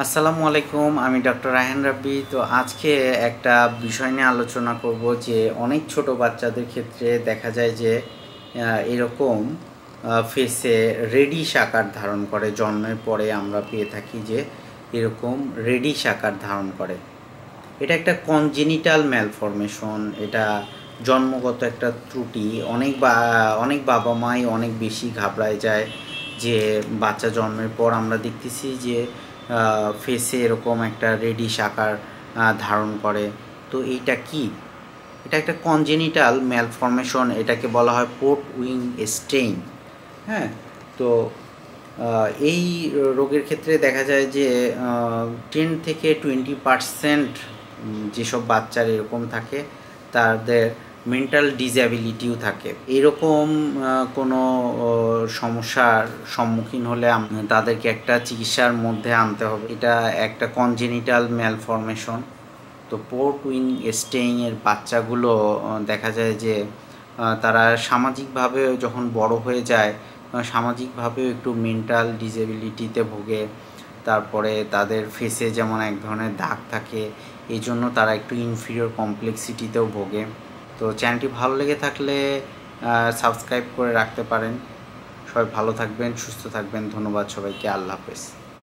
আসসালামু আলাইকুম, আমি ডক্টর রায়হান রাব্বি। তো আজকে একটা বিষয় নিয়ে আলোচনা করব যে অনেক ছোট বাচ্চাদের ক্ষেত্রে দেখা যায় যে এরকম ফেসে রেডিশ আকার ধারণ করে। জন্মের পরে আমরা পেয়ে থাকি যে এরকম রেডিশ আকার ধারণ করে। এটা একটা কনজেনিটাল ম্যালফরমেশন, এটা জন্মগত একটা ত্রুটি। অনেক বাবা মাই অনেক বেশি ঘাবড়ায় যায় যে বাচ্চা জন্মের পর আমরা দেখতেছি যে ফেসে এরকম একটা রেডিশ আকার ধারণ করে। তো এইটা কি? এটা একটা কনজেনিটাল ম্যালফরমেশন, এটাকে বলা হয় পোর্ট উইং স্টেইন। হ্যাঁ, তো এই রোগের ক্ষেত্রে দেখা যায় যে 10 থেকে 20% যেসব বাচ্চার এরকম থাকে তাদের মেন্টাল ডিসএবিলিটিও থাকে। এরকম কোনো সমস্যার সম্মুখীন হলে তাদেরকে একটা চিকিৎসার মধ্যে আনতে হবে। এটা একটা কনজেনিটাল ম্যালফরমেশন। তো পোর্ট উইং স্টেইনের বাচ্চাগুলো দেখা যায় যে তারা সামাজিকভাবে যখন বড় হয়ে যায়, সামাজিকভাবেও একটু মেন্টাল ডিসএবিলিটিতে ভোগে। তারপরে তাদের ফেসে যেমন এক ধরনের দাগ থাকে, এই জন্য তারা একটু ইনফিরিয়র কমপ্লেক্সিটিতেও ভোগে। তো চ্যানেলটি ভালো লেগে থাকলে সাবস্ক্রাইব করে রাখতে পারেন। সবাই ভালো থাকবেন, সুস্থ থাকবেন। ধন্যবাদ সবাইকে। আল্লাহ হাফেজ।